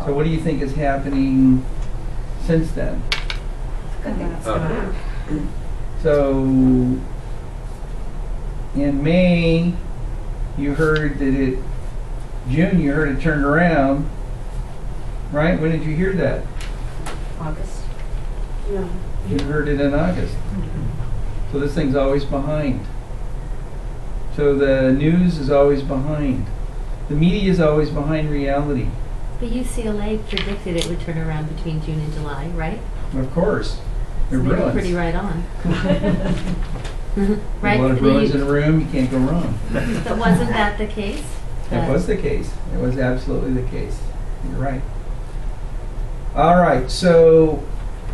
So what do you think is happening since then? I think it's gonna. So in May, you heard that June you heard it turned around, right? When did you hear that? August. No. You heard it in August. So this thing's always behind. So the news is always behind. The media is always behind reality. The UCLA predicted it would turn around between June and July, right? Of course. They're So they were Bruins. pretty right on. There's Right? a lot of The- Bruins in a room, you can't go wrong. But wasn't that the case? That was the case. It was absolutely the case. You're right. All right, so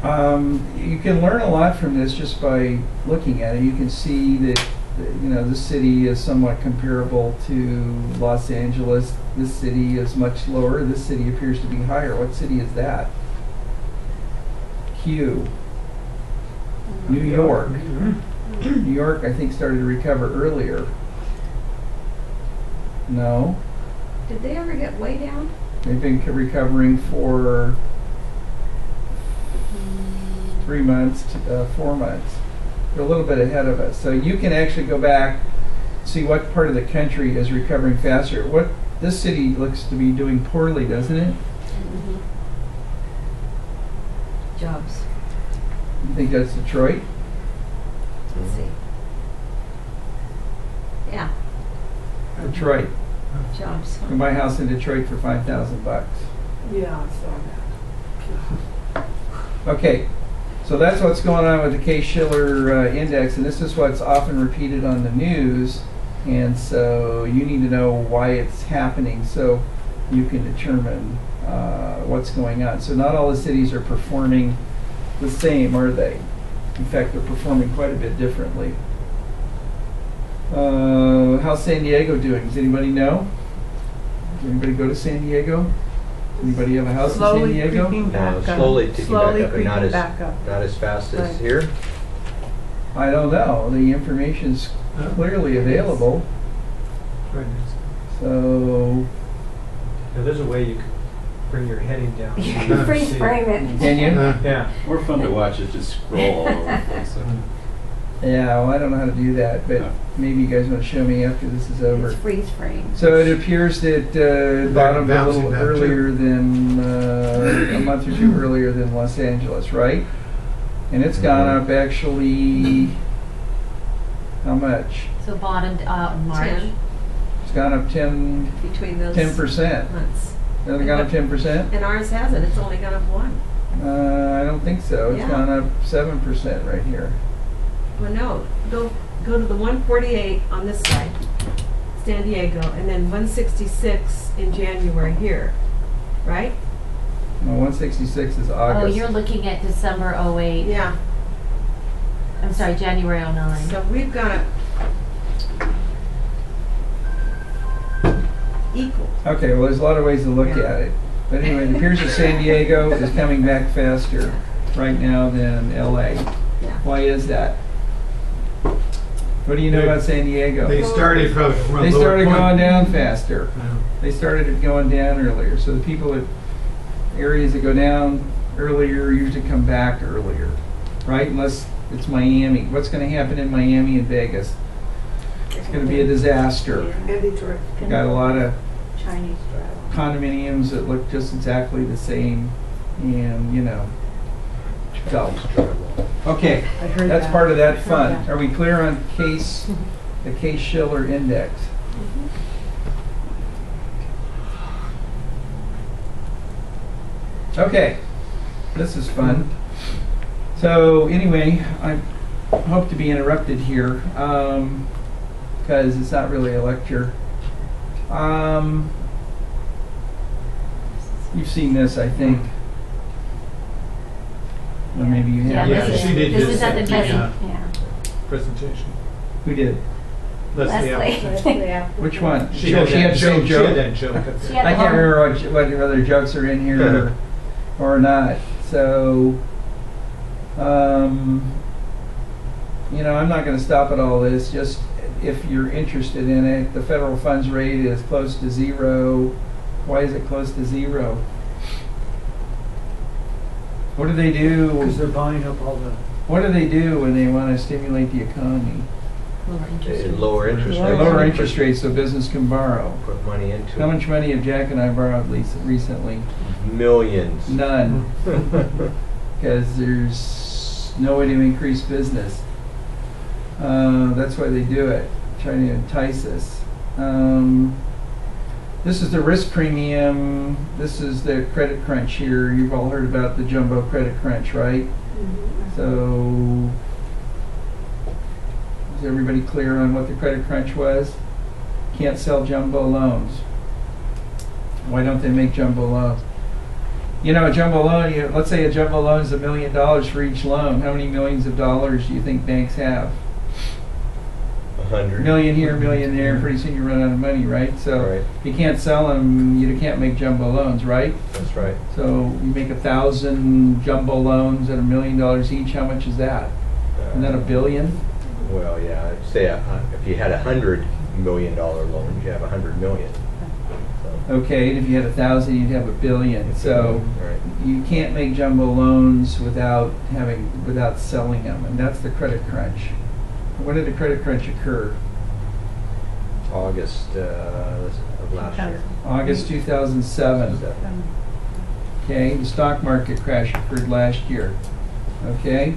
you can learn a lot from this just by looking at it. You can see that this city is somewhat comparable to Los Angeles. This city is much lower. This city appears to be higher. What city is that? Q. New York. New York, I think, started to recover earlier. No. Did they ever get way down? They've been recovering for 3 months, 4 months. They're a little bit ahead of us. So you can actually go back, see what part of the country is recovering faster. This city looks to be doing poorly, doesn't it? Jobs. You think that's Detroit? Let's see. Yeah, Detroit. jobs. I can buy a house in Detroit for $5,000. Yeah, I saw that. Okay, so that's what's going on with the Case-Shiller index, and this is what's often repeated on the news, and so you need to know why it's happening so you can determine what's going on. So not all the cities are performing the same, are they? In fact, they're performing quite a bit differently. How's San Diego doing? Does anybody know? Does anybody go to San Diego? Anybody have a house in San Slowly Diego? creeping back up. Slowly ticking Slowly back up, but not creeping as, back up. not as fast as Right. here. I don't know. The information's clearly available. Right. So, Now, there's a way you could bring your heading down. so You can can freeze see. frame it. can you? Yeah. More fun to watch is just scroll all over the place. Yeah, well, I don't know how to do that, but maybe you guys want to show me after this is over. It's freeze frame. So it appears that bottomed a bouncing little back, too. earlier than, a month or two earlier than Los Angeles, right? And it's gone up actually, how much? So bottomed out in March. 10 It's gone up 10%. between those 10%. months. Has it gone up 10%? And ours hasn't. It's only gone up 1. I don't think so. It's Yeah. gone up 7% right here. Well, no. Go to the 148 on this side, San Diego, and then 166 in January here, right? No, 166 is Oh, August. you're looking at December '08. Yeah. I'm sorry, January '09. So we've got equal. Okay, well, there's a lot of ways to look Yeah. at it. But anyway, it appears that San Diego is coming back faster right now than LA. Yeah. Why is that? What do you know about San Diego? They started from a They lower started point. going down faster. Yeah. They started it going down earlier. So the people at areas that go down earlier usually come back earlier, right? Unless it's Miami. What's going to happen in Miami and Vegas? It's going to be a disaster. And Detroit. Got a lot of Chinese drive. condominiums that look just exactly the same, and go. Okay, I heard that's that. part of I that heard fun. that. Are we clear on the Case-Shiller index? Okay, this is fun. So anyway, I hope to be interrupted here because it's not really a lecture. You've seen this, I think. Or maybe you Yeah, haven't. Yeah, this she did this this was at the at the, meeting. Yeah. Presentation. Who did? Leslie. Which one? She Oh, had she had that the same joke. She had joke? that joke up She there. had I the can't whole- remember what other jokes are in here or not. So, I'm not going to stop at all this. Just if you're interested in it, the federal funds rate is close to 0. Why is it close to 0? What do they Because do? they're buying up all the, What do they do when they want to stimulate the economy? Lower interest rates. Lower interest They rates. lower interest rates so business can borrow. Put money into How it. much money have Jack and I borrowed recently? Millions. None. Because there's no way to increase business. That's why they do it, trying to entice us. This is the risk premium. This is the credit crunch here. You've all heard about the jumbo credit crunch, right? So, is everybody clear on what the credit crunch was? Can't sell jumbo loans. Why don't they make jumbo loans? You know, a jumbo loan, let's say a jumbo loan is $1 million for each loan. How many millions of dollars do you think banks have? 100. Million here, million there, pretty soon you run out of money, right? So Right. you can't sell them, you can't make jumbo loans, right? That's right. So you make 1,000 jumbo loans at $1 million each, how much is that? Isn't that $1 billion? Well, yeah, I'd say if you had $100 million loan, you have 100 million. So, Okay, and if you had 1,000, you'd have $1 billion. So right. you can't make jumbo loans without selling them, and that's the credit crunch. When did the credit crunch occur? August of last year. August 2007. Okay, the stock market crash occurred last year. Okay,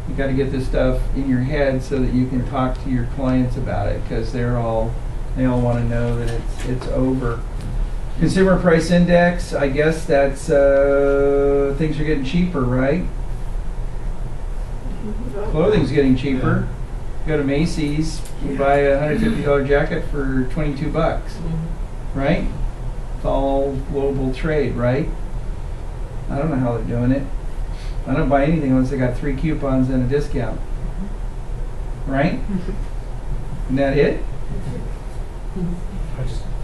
you got to get this stuff in your head so that you can talk to your clients about it, because they all want to know that it's over. Consumer price index, I guess that's things are getting cheaper, right? Clothing's getting cheaper. You go to Macy's, you buy a $150 jacket for $22, right? It's all global trade, right? I don't know how they're doing it. I don't buy anything unless they got 3 coupons and a discount. Right? Isn't that it?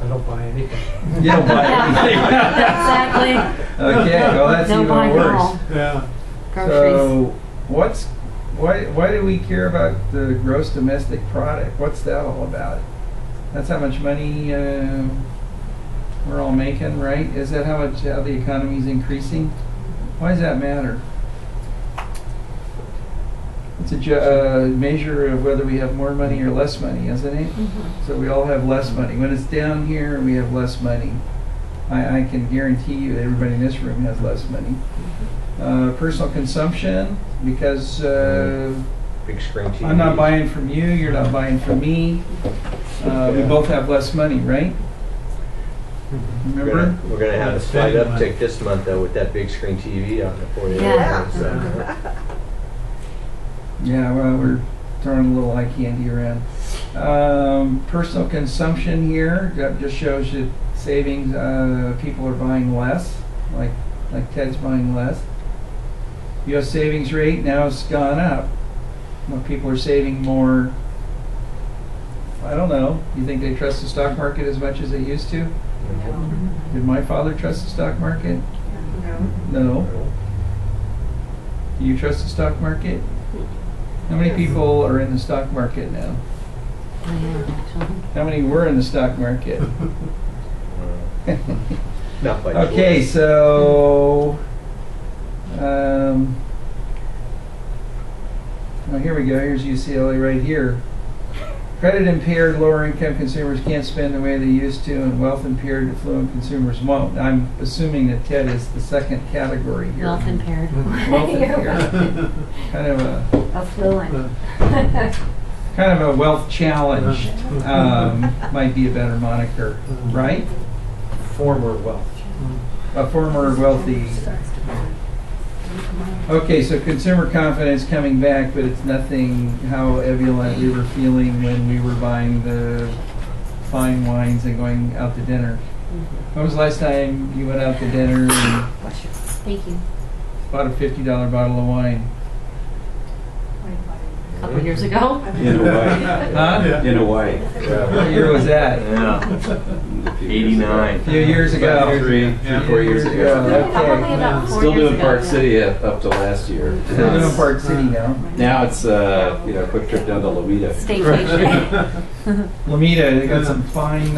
I don't buy anything. You don't buy anything. Exactly. Okay, well that's No even buying at worse. all. Yeah. Groceries. So why do we care about the gross domestic product? What's that all about? That's how much money we're all making, right? Is that how the economy is increasing? Why does that matter? It's a measure of whether we have more money or less money, isn't it? So we all have less money. When it's down here, we have less money. I can guarantee you that everybody in this room has less money. Personal consumption, because Big screen TV. I'm not buying from you, you're not buying from me. We both have less money, right? Remember? We're gonna have a slight uptick this month though with that big screen TV on the 48. Yeah. So, Yeah, well, we're throwing a little eye candy around. Personal consumption here, that just shows you savings. People are buying less, like Ted's buying less. U.S. savings rate now has gone up. Well, people are saving more. I don't know. You think they trust the stock market as much as they used to? Did my father trust the stock market? No. Do you trust the stock market? How many people are in the stock market now? I am, actually. How many were in the stock market? not by Okay, choice. so oh, here we go. Here's UCLA right here. Credit impaired, lower income consumers can't spend the way they used to, and wealth impaired, affluent consumers won't. I'm assuming that Ted is the second category here. Wealth impaired. Wealth impaired. Kind of a Affluent. wealth challenge might be a better moniker, right? Former wealth. A former wealthy. Okay, so consumer confidence coming back, but it's nothing how ebullient we were feeling when we were buying the fine wines and going out to dinner. When was the last time you went out to dinner and Thank you. bought a $50 bottle of wine? A couple years ago. In Hawaii. Huh? In Hawaii. What year was that? Yeah. 89. A few years ago. 4 years ago. Probably Okay. about 4 Still years doing ago, Park yeah. City up to last year. Still doing Park City now. Now it's quick trip down to Lowita. Staycation. Lomita, they got some fine